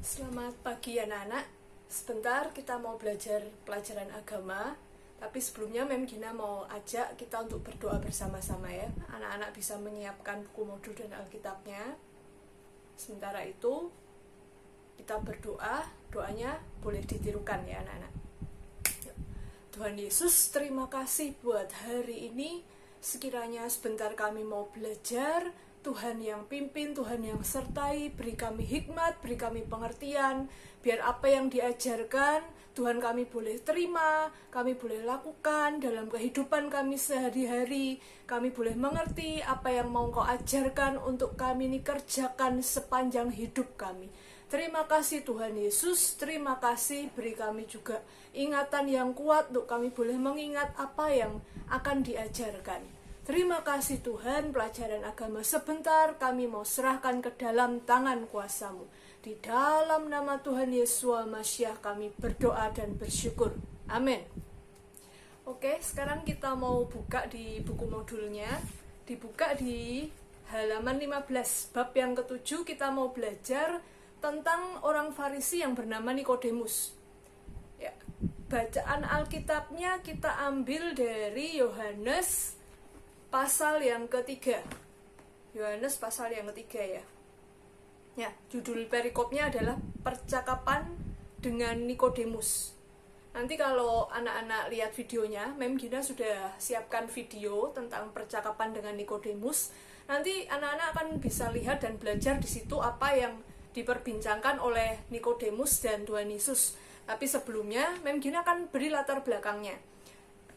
Selamat pagi anak-anak. Sebentar kita mau belajar pelajaran agama. Tapi sebelumnya Mem Gina mau ajak kita untuk berdoa bersama-sama ya. Anak-anak bisa menyiapkan buku modul dan Alkitabnya. Sementara itu kita berdoa. Doanya boleh ditirukan ya anak-anak. Tuhan Yesus, terima kasih buat hari ini. Sekiranya sebentar kami mau belajar, Tuhan yang pimpin, Tuhan yang sertai, beri kami hikmat, beri kami pengertian, biar apa yang diajarkan, Tuhan kami boleh terima, kami boleh lakukan dalam kehidupan kami sehari-hari, kami boleh mengerti apa yang mau Kau ajarkan untuk kami ini kerjakan sepanjang hidup kami. Terima kasih Tuhan Yesus, terima kasih, beri kami juga ingatan yang kuat untuk kami boleh mengingat apa yang akan diajarkan. Terima kasih Tuhan, pelajaran agama sebentar kami mau serahkan ke dalam tangan kuasa-Mu. Di dalam nama Tuhan Yesus Masiah kami berdoa dan bersyukur. Amin. Oke, sekarang kita mau buka di buku modulnya. Dibuka di halaman 15, bab yang ke-7 kita mau belajar tentang orang Farisi yang bernama Nikodemus. Ya, bacaan Alkitabnya kita ambil dari Yohanes pasal yang ketiga. Yohanes pasal yang ketiga ya. Ya, judul perikopnya adalah percakapan dengan Nikodemus. Nanti kalau anak-anak lihat videonya, Mem Gina sudah siapkan video tentang percakapan dengan Nikodemus. Nanti anak-anak akan bisa lihat dan belajar di situ apa yang diperbincangkan oleh Nikodemus dan Tuhan Yesus. Tapi sebelumnya, Mem Gina akan beri latar belakangnya.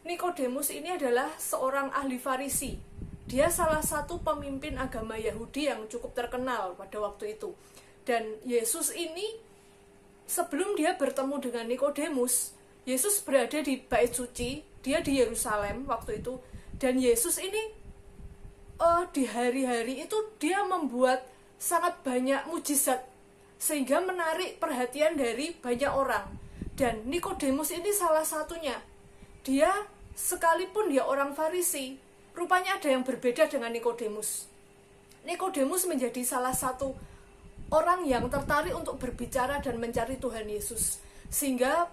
Nikodemus ini adalah seorang ahli Farisi. Dia salah satu pemimpin agama Yahudi yang cukup terkenal pada waktu itu. Dan Yesus ini, sebelum dia bertemu dengan Nikodemus, Yesus berada di Bait Suci, dia di Yerusalem waktu itu. Dan Yesus ini di hari-hari itu dia membuat sangat banyak mujizat, sehingga menarik perhatian dari banyak orang. Dan Nikodemus ini salah satunya. Dia, sekalipun dia orang Farisi, rupanya ada yang berbeda dengan Nikodemus. Nikodemus menjadi salah satu orang yang tertarik untuk berbicara dan mencari Tuhan Yesus. Sehingga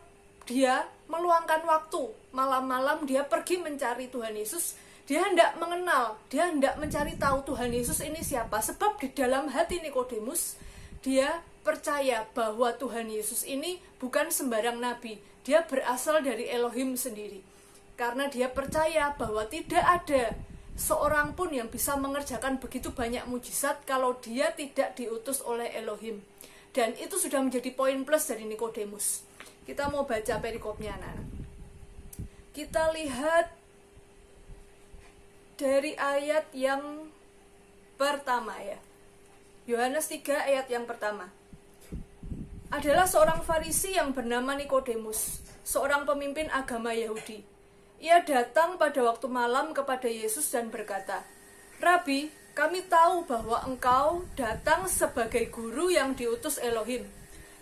dia meluangkan waktu, malam-malam dia pergi mencari Tuhan Yesus. Dia hendak mengenal, dia hendak mencari tahu Tuhan Yesus ini siapa. Sebab di dalam hati Nikodemus, dia percaya bahwa Tuhan Yesus ini bukan sembarang nabi. Dia berasal dari Elohim sendiri. Karena dia percaya bahwa tidak ada seorang pun yang bisa mengerjakan begitu banyak mujizat kalau dia tidak diutus oleh Elohim. Dan itu sudah menjadi poin plus dari Nikodemus. Kita mau baca perikopnya anak-anak. Kita lihat dari ayat yang pertama ya. Yohanes 3 ayat yang pertama. Adalah seorang Farisi yang bernama Nikodemus, seorang pemimpin agama Yahudi. Ia datang pada waktu malam kepada Yesus dan berkata, "Rabi, kami tahu bahwa engkau datang sebagai guru yang diutus Elohim.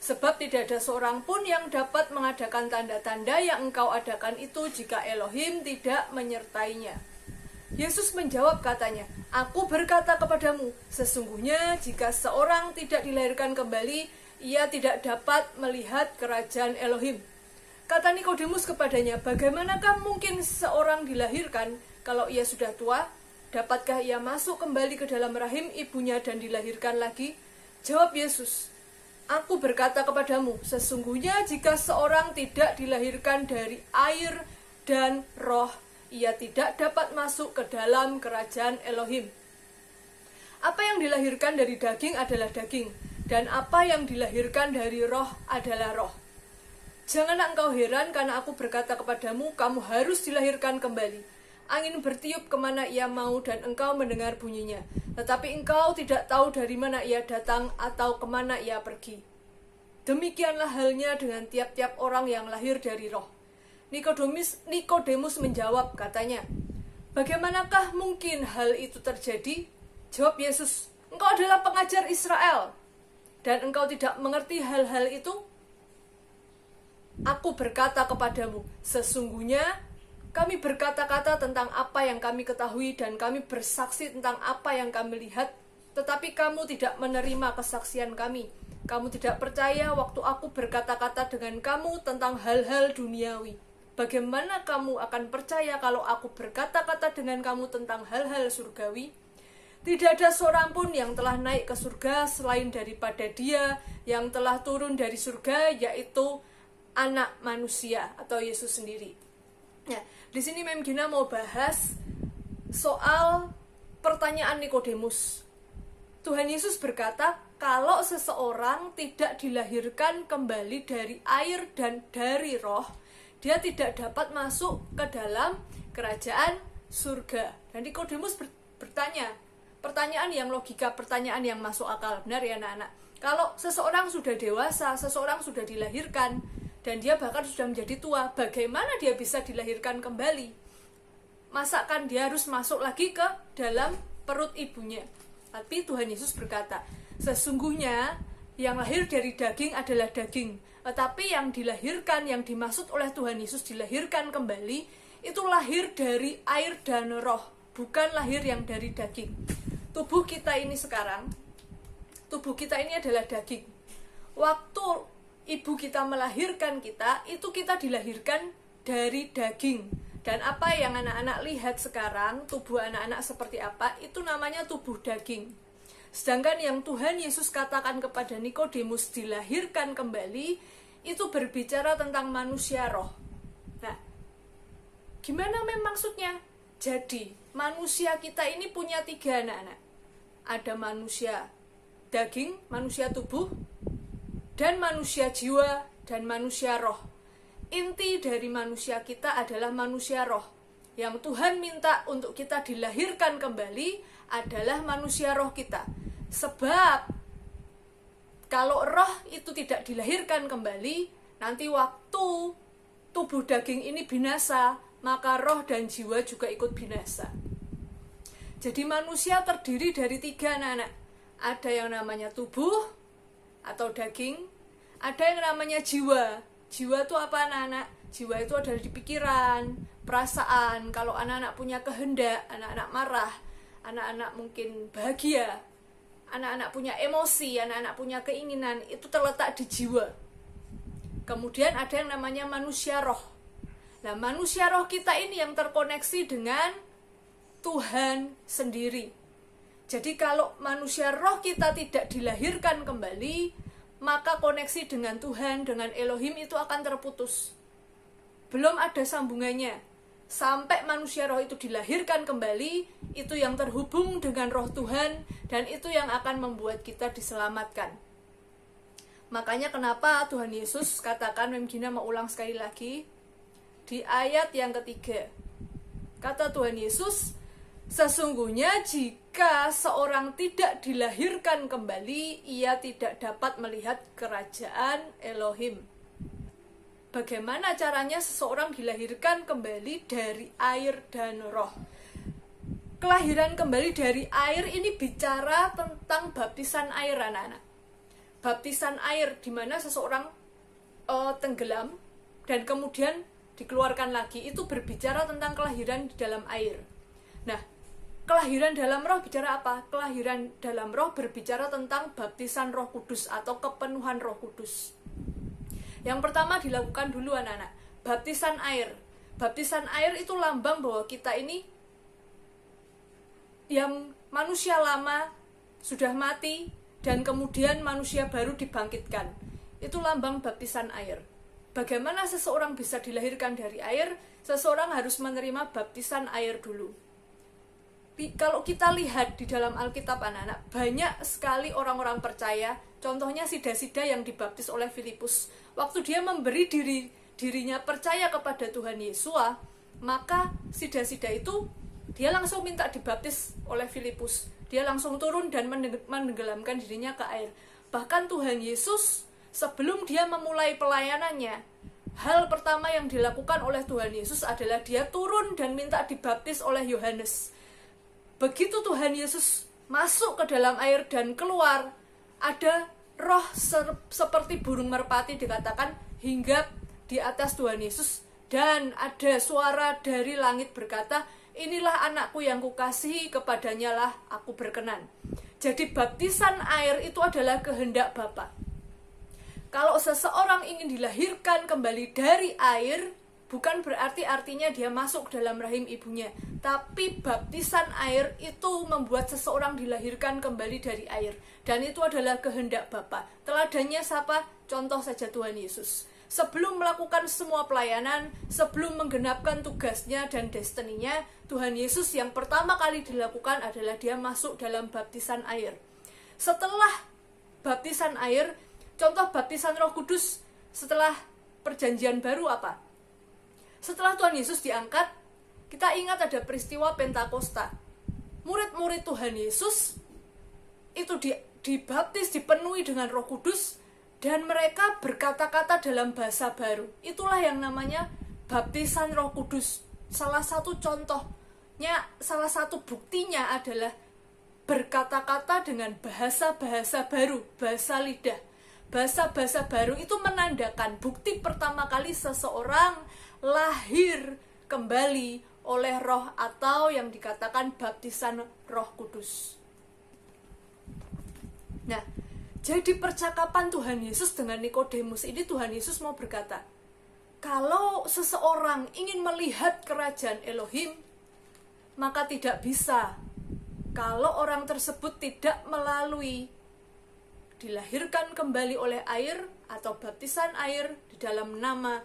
Sebab tidak ada seorang pun yang dapat mengadakan tanda-tanda yang engkau adakan itu jika Elohim tidak menyertainya." Yesus menjawab katanya, "Aku berkata kepadamu, sesungguhnya jika seorang tidak dilahirkan kembali, ia tidak dapat melihat kerajaan Elohim." Kata Nikodemus kepadanya, "Bagaimanakah mungkin seorang dilahirkan kalau ia sudah tua? Dapatkah ia masuk kembali ke dalam rahim ibunya dan dilahirkan lagi?" Jawab Yesus, "Aku berkata kepadamu, sesungguhnya jika seorang tidak dilahirkan dari air dan roh, ia tidak dapat masuk ke dalam kerajaan Elohim. Apa yang dilahirkan dari daging adalah daging, dan apa yang dilahirkan dari roh adalah roh. Janganlah engkau heran karena aku berkata kepadamu, kamu harus dilahirkan kembali. Angin bertiup kemana ia mau dan engkau mendengar bunyinya. Tetapi engkau tidak tahu dari mana ia datang atau kemana ia pergi. Demikianlah halnya dengan tiap-tiap orang yang lahir dari roh." Nikodemus menjawab katanya, "Bagaimanakah mungkin hal itu terjadi?" Jawab Yesus, "Engkau adalah pengajar Israel, dan engkau tidak mengerti hal-hal itu? Aku berkata kepadamu, sesungguhnya kami berkata-kata tentang apa yang kami ketahui dan kami bersaksi tentang apa yang kami lihat, tetapi kamu tidak menerima kesaksian kami. Kamu tidak percaya waktu aku berkata-kata dengan kamu tentang hal-hal duniawi. Bagaimana kamu akan percaya kalau aku berkata-kata dengan kamu tentang hal-hal surgawi? Tidak ada seorang pun yang telah naik ke surga selain daripada Dia yang telah turun dari surga, yaitu Anak Manusia atau Yesus sendiri. Nah, di sini Mem Gina mau bahas soal pertanyaan Nikodemus. Tuhan Yesus berkata, kalau seseorang tidak dilahirkan kembali dari air dan dari roh, dia tidak dapat masuk ke dalam kerajaan surga. Dan Nikodemus bertanya, pertanyaan yang logika, pertanyaan yang masuk akal. Benar ya anak-anak? Kalau seseorang sudah dewasa, seseorang sudah dilahirkan, dan dia bahkan sudah menjadi tua, bagaimana dia bisa dilahirkan kembali? Masakan dia harus masuk lagi ke dalam perut ibunya? Tapi Tuhan Yesus berkata, sesungguhnya yang lahir dari daging adalah daging, tetapi yang dilahirkan, yang dimaksud oleh Tuhan Yesus dilahirkan kembali, itu lahir dari air dan roh, bukan lahir yang dari daging. Tubuh kita ini sekarang, tubuh kita ini adalah daging. Waktu ibu kita melahirkan kita, itu kita dilahirkan dari daging. Dan apa yang anak-anak lihat sekarang, tubuh anak-anak seperti apa, itu namanya tubuh daging. Sedangkan yang Tuhan Yesus katakan kepada Nikodemus dilahirkan kembali, itu berbicara tentang manusia roh. Nah, gimana memang maksudnya? Jadi, manusia kita ini punya 3 anak-anak. Ada manusia daging, manusia tubuh, dan manusia jiwa, dan manusia roh. Inti dari manusia kita adalah manusia roh. Yang Tuhan minta untuk kita dilahirkan kembali adalah manusia roh kita. Sebab kalau roh itu tidak dilahirkan kembali, nanti waktu tubuh daging ini binasa, maka roh dan jiwa juga ikut binasa. Jadi manusia terdiri dari 3 anak-anak. Ada yang namanya tubuh atau daging, ada yang namanya jiwa. Jiwa itu apa anak-anak? Jiwa itu adalah di pikiran, perasaan. Kalau anak-anak punya kehendak, anak-anak marah, anak-anak mungkin bahagia, anak-anak punya emosi, anak-anak punya keinginan, itu terletak di jiwa. Kemudian ada yang namanya manusia roh. Nah, manusia roh kita ini yang terkoneksi dengan Tuhan sendiri. Jadi kalau manusia roh kita tidak dilahirkan kembali, maka koneksi dengan Tuhan, dengan Elohim itu akan terputus. Belum ada sambungannya. Sampai manusia roh itu dilahirkan kembali, itu yang terhubung dengan roh Tuhan, dan itu yang akan membuat kita diselamatkan. Makanya kenapa Tuhan Yesus katakan, Mem Gina mau ulang sekali lagi, di ayat yang ketiga. Kata Tuhan Yesus, sesungguhnya jika seorang tidak dilahirkan kembali, ia tidak dapat melihat kerajaan Elohim. Bagaimana caranya seseorang dilahirkan kembali dari air dan roh? Kelahiran kembali dari air ini bicara tentang baptisan air anak-anak. Baptisan air di mana seseorang tenggelam dan kemudian dikeluarkan lagi, itu berbicara tentang kelahiran di dalam air. Nah, kelahiran dalam roh bicara apa? Kelahiran dalam roh berbicara tentang baptisan Roh Kudus atau kepenuhan Roh Kudus. Yang pertama dilakukan dulu anak-anak, baptisan air. Baptisan air itu lambang bahwa kita ini yang manusia lama sudah mati dan kemudian manusia baru dibangkitkan. Itu lambang baptisan air. Bagaimana seseorang bisa dilahirkan dari air? Seseorang harus menerima baptisan air dulu. Kalau kita lihat di dalam Alkitab anak-anak, banyak sekali orang-orang percaya, contohnya Sida-Sida yang dibaptis oleh Filipus. Waktu dia memberi dirinya percaya kepada Tuhan Yesua, maka Sida-Sida itu dia langsung minta dibaptis oleh Filipus. Dia langsung turun dan menenggelamkan dirinya ke air. Bahkan Tuhan Yesus sebelum dia memulai pelayanannya, hal pertama yang dilakukan oleh Tuhan Yesus adalah dia turun dan minta dibaptis oleh Yohanes. Begitu Tuhan Yesus masuk ke dalam air dan keluar, ada roh seperti burung merpati dikatakan hinggap di atas Tuhan Yesus, dan ada suara dari langit berkata, inilah anakku yang kukasihi, kepadanya lah aku berkenan. Jadi baptisan air itu adalah kehendak Bapa. Kalau seseorang ingin dilahirkan kembali dari air, bukan berarti artinya dia masuk dalam rahim ibunya, tapi baptisan air itu membuat seseorang dilahirkan kembali dari air, dan itu adalah kehendak Bapa. Teladannya siapa? Contoh saja Tuhan Yesus. Sebelum melakukan semua pelayanan, sebelum menggenapkan tugasnya dan destininya, Tuhan Yesus yang pertama kali dilakukan adalah dia masuk dalam baptisan air. Setelah baptisan air, contoh baptisan Roh Kudus setelah perjanjian baru apa? Setelah Tuhan Yesus diangkat, kita ingat ada peristiwa Pentakosta. Murid-murid Tuhan Yesus itu dibaptis, dipenuhi dengan Roh Kudus, dan mereka berkata-kata dalam bahasa baru. Itulah yang namanya baptisan Roh Kudus. Salah satu contohnya, salah satu buktinya adalah berkata-kata dengan bahasa-bahasa baru, bahasa lidah. Bahasa-bahasa baru itu menandakan bukti pertama kali seseorang lahir kembali oleh Roh, atau yang dikatakan baptisan Roh Kudus. Nah, jadi percakapan Tuhan Yesus dengan Nikodemus ini, Tuhan Yesus mau berkata, kalau seseorang ingin melihat kerajaan Elohim, maka tidak bisa kalau orang tersebut tidak melalui dilahirkan kembali oleh air atau baptisan air di dalam nama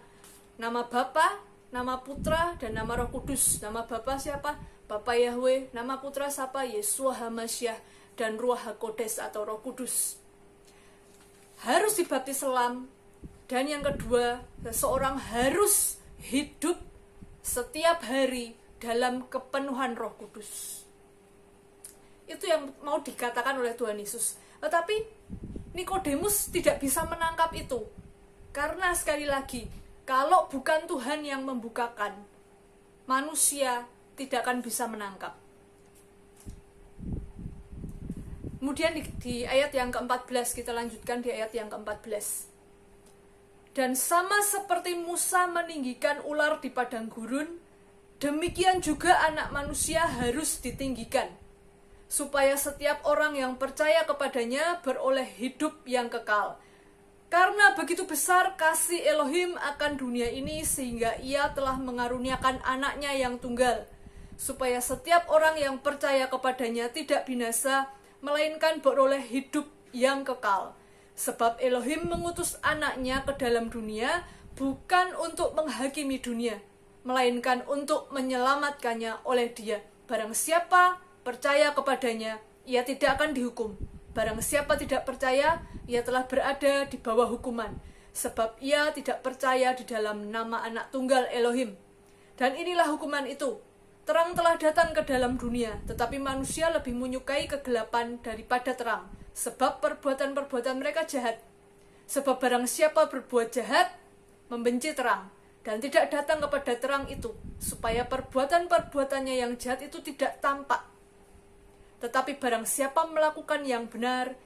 Bapa, nama Putra, dan nama Roh Kudus. Nama Bapa siapa? Bapa Yahweh. Nama Putra siapa? Yeshua HaMashiach, dan Ruach HaKodes atau Roh Kudus. Harus dibaptis selam. Dan yang kedua, seseorang harus hidup setiap hari dalam kepenuhan Roh Kudus. Itu yang mau dikatakan oleh Tuhan Yesus. Tetapi Nikodemus tidak bisa menangkap itu. Karena sekali lagi, kalau bukan Tuhan yang membukakan, manusia tidak akan bisa menangkap. Kemudian di ayat yang ke-14, kita lanjutkan di ayat yang ke-14. Dan sama seperti Musa meninggikan ular di padang gurun, demikian juga anak manusia harus ditinggikan, supaya setiap orang yang percaya kepadanya beroleh hidup yang kekal. Karena begitu besar kasih Elohim akan dunia ini, sehingga ia telah mengaruniakan anaknya yang tunggal, supaya setiap orang yang percaya kepadanya tidak binasa, melainkan beroleh hidup yang kekal. Sebab Elohim mengutus anaknya ke dalam dunia, bukan untuk menghakimi dunia, melainkan untuk menyelamatkannya oleh dia. Barang siapa percaya kepadanya, ia tidak akan dihukum. Barang siapa tidak percaya, ia telah berada di bawah hukuman, sebab ia tidak percaya di dalam nama anak tunggal Elohim. Dan inilah hukuman itu, terang telah datang ke dalam dunia, tetapi manusia lebih menyukai kegelapan daripada terang, sebab perbuatan-perbuatan mereka jahat. Sebab barang siapa berbuat jahat, membenci terang, dan tidak datang kepada terang itu, supaya perbuatan-perbuatannya yang jahat itu tidak tampak. Tetapi barang siapa melakukan yang benar,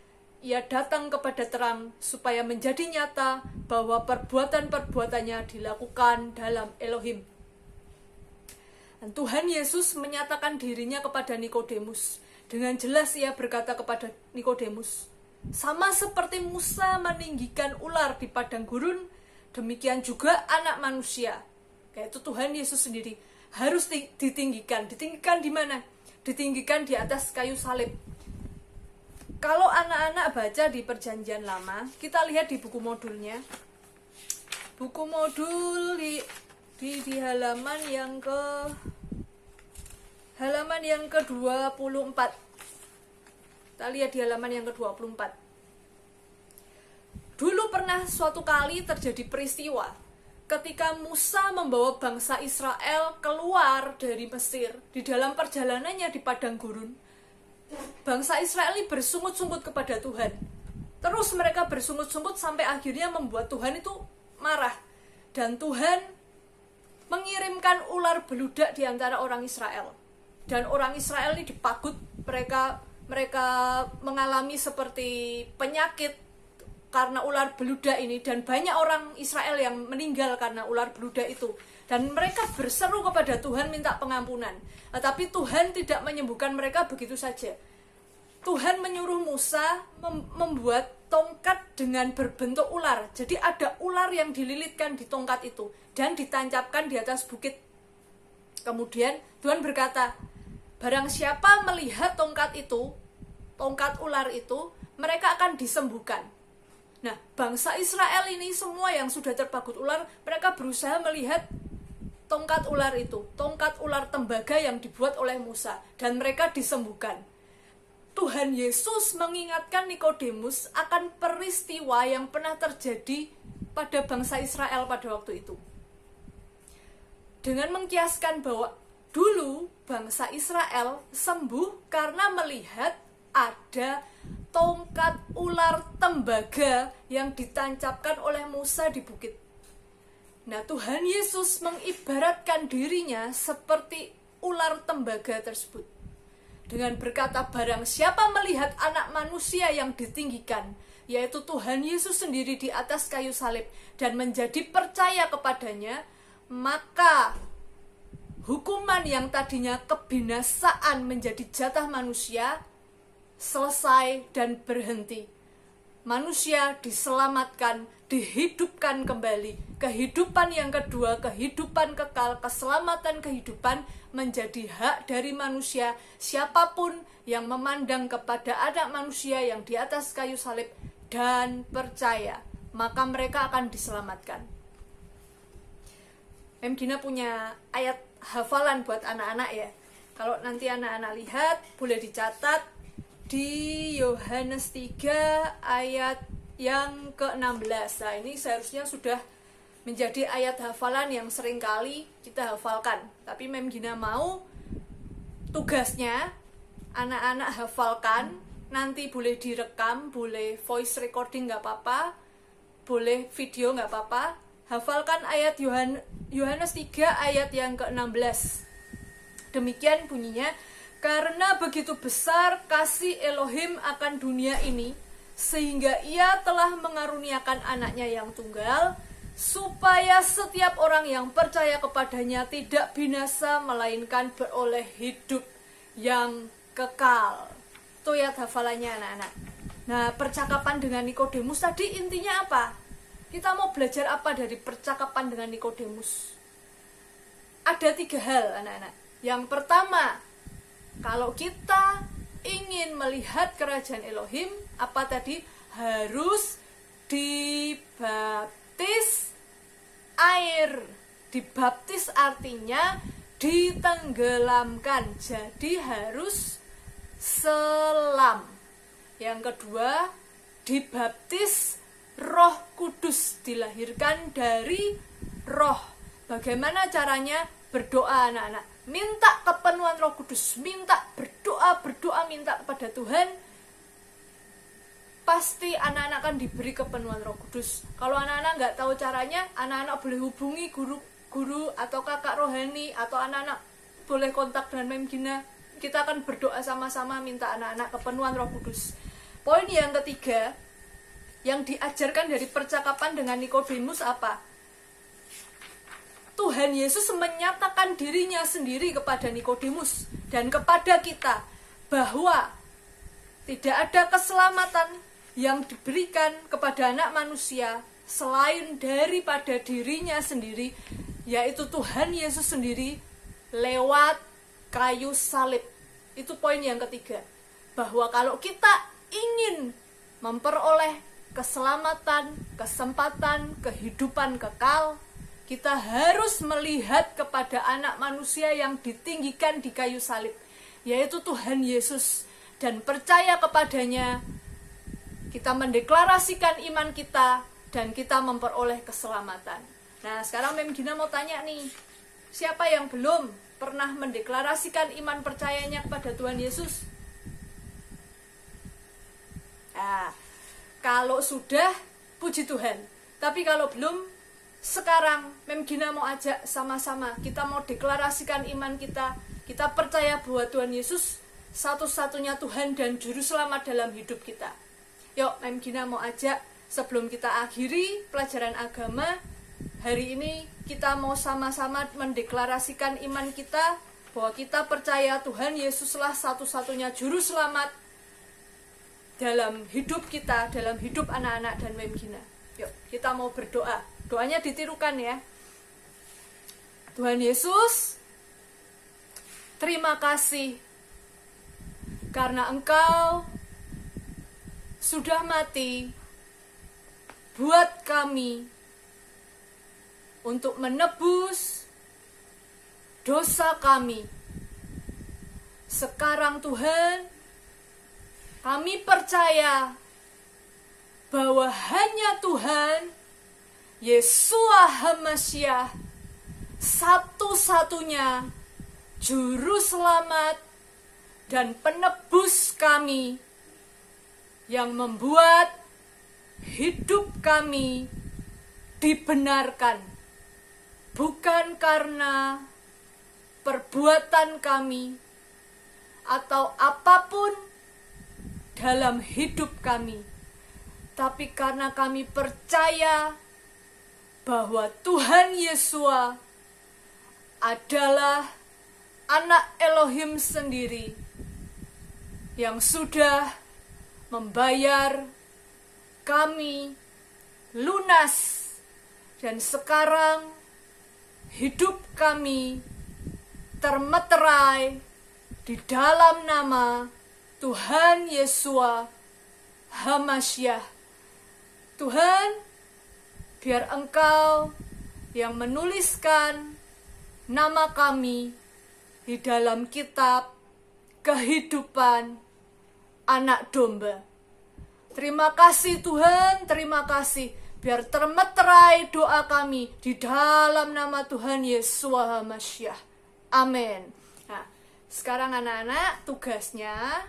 ia datang kepada terang, supaya menjadi nyata bahwa perbuatan-perbuatannya dilakukan dalam Elohim. Dan Tuhan Yesus menyatakan dirinya kepada Nikodemus. Dengan jelas ia berkata kepada Nikodemus, sama seperti Musa meninggikan ular di padang gurun, demikian juga anak manusia, yaitu Tuhan Yesus sendiri, harus ditinggikan. Ditinggikan di mana? Ditinggikan di atas kayu salib. Kalau anak-anak baca di Perjanjian Lama, kita lihat di buku modulnya. Buku modul di halaman yang ke-24. Kita lihat di halaman yang ke-24. Dulu pernah suatu kali terjadi peristiwa ketika Musa membawa bangsa Israel keluar dari Mesir. Di dalam perjalanannya di padang gurun, bangsa Israel ini bersungut-sungut kepada Tuhan. Terus mereka bersungut-sungut sampai akhirnya membuat Tuhan itu marah. Dan Tuhan mengirimkan ular beludak di antara orang Israel. Dan orang Israel ini dipagut, mereka mengalami seperti penyakit karena ular beludak ini, dan banyak orang Israel yang meninggal karena ular beludak itu. Dan mereka berseru kepada Tuhan minta pengampunan. Tetapi Tuhan tidak menyembuhkan mereka begitu saja. Tuhan menyuruh Musa membuat tongkat dengan berbentuk ular. Jadi ada ular yang dililitkan di tongkat itu dan ditancapkan di atas bukit. Kemudian Tuhan berkata, barang siapa melihat tongkat itu, tongkat ular itu, mereka akan disembuhkan. Nah, bangsa Israel ini semua yang sudah terpagut ular, mereka berusaha melihat tongkat ular itu, tongkat ular tembaga yang dibuat oleh Musa, dan mereka disembuhkan. Tuhan Yesus mengingatkan Nikodemus akan peristiwa yang pernah terjadi pada bangsa Israel pada waktu itu. Dengan mengkiaskan bahwa dulu bangsa Israel sembuh karena melihat ada tongkat ular tembaga yang ditancapkan oleh Musa di bukit. Nah, Tuhan Yesus mengibaratkan dirinya seperti ular tembaga tersebut. Dengan berkata, barang siapa melihat anak manusia yang ditinggikan, yaitu Tuhan Yesus sendiri di atas kayu salib, dan menjadi percaya kepadanya, maka hukuman yang tadinya kebinasaan menjadi jatah manusia, selesai dan berhenti. Manusia diselamatkan, dihidupkan kembali. Kehidupan yang kedua, kehidupan kekal, keselamatan kehidupan menjadi hak dari manusia. Siapapun yang memandang kepada anak manusia yang di atas kayu salib dan percaya, maka mereka akan diselamatkan. Gina punya ayat hafalan buat anak-anak ya. Kalau nanti anak-anak lihat, boleh dicatat di Yohanes 3 ayat yang ke-16. Nah, ini seharusnya sudah menjadi ayat hafalan yang sering kali kita hafalkan. Tapi Gina mau tugasnya anak-anak hafalkan. Nanti boleh direkam, boleh voice recording gak apa-apa, boleh video gak apa-apa. Hafalkan ayat Yohanes 3 ayat yang ke-16. Demikian bunyinya, karena begitu besar kasih Elohim akan dunia ini, sehingga ia telah mengaruniakan anaknya yang tunggal, supaya setiap orang yang percaya kepadanya tidak binasa, melainkan beroleh hidup yang kekal. Itu ya hafalannya anak-anak. Nah, percakapan dengan Nikodemus tadi intinya apa? Kita mau belajar apa dari percakapan dengan Nikodemus? Ada 3 hal anak-anak. Yang pertama, kalau kita ingin melihat kerajaan Elohim, apa tadi? Harus dibaptis air. Dibaptis artinya ditenggelamkan. Jadi harus selam. Yang kedua, dibaptis Roh Kudus, dilahirkan dari roh. Bagaimana caranya? Berdoa anak-anak. Minta kepenuhan Roh Kudus, minta berdoa, minta kepada Tuhan. Pasti anak-anak akan diberi kepenuhan Roh Kudus. Kalau anak-anak nggak tahu caranya, anak-anak boleh hubungi guru atau kakak rohani, atau anak-anak boleh kontak dengan Gina. Kita akan berdoa sama-sama minta anak-anak kepenuhan Roh Kudus. Poin yang ketiga, yang diajarkan dari percakapan dengan Nikodemus apa? Tuhan Yesus menyatakan dirinya sendiri kepada Nikodemus dan kepada kita bahwa tidak ada keselamatan yang diberikan kepada anak manusia selain daripada dirinya sendiri, yaitu Tuhan Yesus sendiri lewat kayu salib. Itu poin yang ketiga, bahwa kalau kita ingin memperoleh keselamatan, kesempatan, kehidupan kekal, kita harus melihat kepada anak manusia yang ditinggikan di kayu salib, yaitu Tuhan Yesus, dan percaya kepadanya. Kita mendeklarasikan iman kita dan kita memperoleh keselamatan. Nah, sekarang Gina mau tanya nih, siapa yang belum pernah mendeklarasikan iman percayanya kepada Tuhan Yesus? Nah, kalau sudah, puji Tuhan. Tapi kalau belum, sekarang Gina mau ajak sama-sama, kita mau deklarasikan iman kita. Kita percaya bahwa Tuhan Yesus satu-satunya Tuhan dan Juru Selamat dalam hidup kita. Yuk, Gina mau ajak, sebelum kita akhiri pelajaran agama hari ini, kita mau sama-sama mendeklarasikan iman kita, bahwa kita percaya Tuhan Yesuslah satu-satunya Juru Selamat dalam hidup kita, dalam hidup anak-anak dan Mem Gina. Yuk, kita mau berdoa. Doanya ditirukan ya. Tuhan Yesus, terima kasih karena Engkau sudah mati buat kami untuk menebus dosa kami. Sekarang Tuhan, kami percaya bahwa hanya Tuhan, Yeshua HaMashiach, satu-satunya Juru Selamat dan penebus kami, yang membuat hidup kami dibenarkan, bukan karena perbuatan kami atau apapun dalam hidup kami, tapi karena kami percaya bahwa Tuhan Yeshua adalah anak Elohim sendiri yang sudah membayar kami lunas, dan sekarang hidup kami termeterai di dalam nama Tuhan Yeshua HaMashiach. Tuhan, biar Engkau yang menuliskan nama kami di dalam kitab kehidupan anak domba. Terima kasih Tuhan, terima kasih. Biar termeterai doa kami di dalam nama Tuhan Yeshua HaMashiach. Amin. Nah, sekarang anak-anak tugasnya,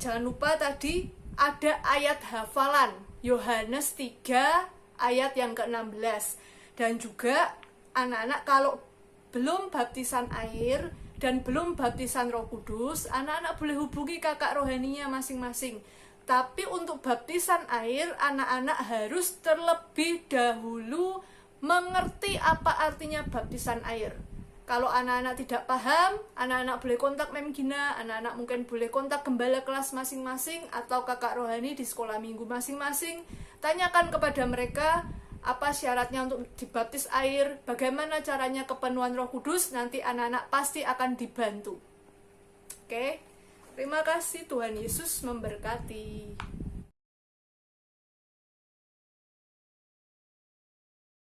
jangan lupa tadi ada ayat hafalan Yohanes 3 ayat yang ke-16. Dan juga anak-anak kalau belum baptisan air dan belum baptisan Roh Kudus, anak-anak boleh hubungi kakak rohaninya masing-masing. Tapi untuk baptisan air, anak-anak harus terlebih dahulu mengerti apa artinya baptisan air. Kalau anak-anak tidak paham, anak-anak boleh kontak Mem Gina, anak-anak mungkin boleh kontak gembala kelas masing-masing atau kakak rohani di sekolah minggu masing-masing. Tanyakan kepada mereka apa syaratnya untuk dibaptis air, bagaimana caranya kepenuhan Roh Kudus, nanti anak-anak pasti akan dibantu. Oke, terima kasih, Tuhan Yesus memberkati.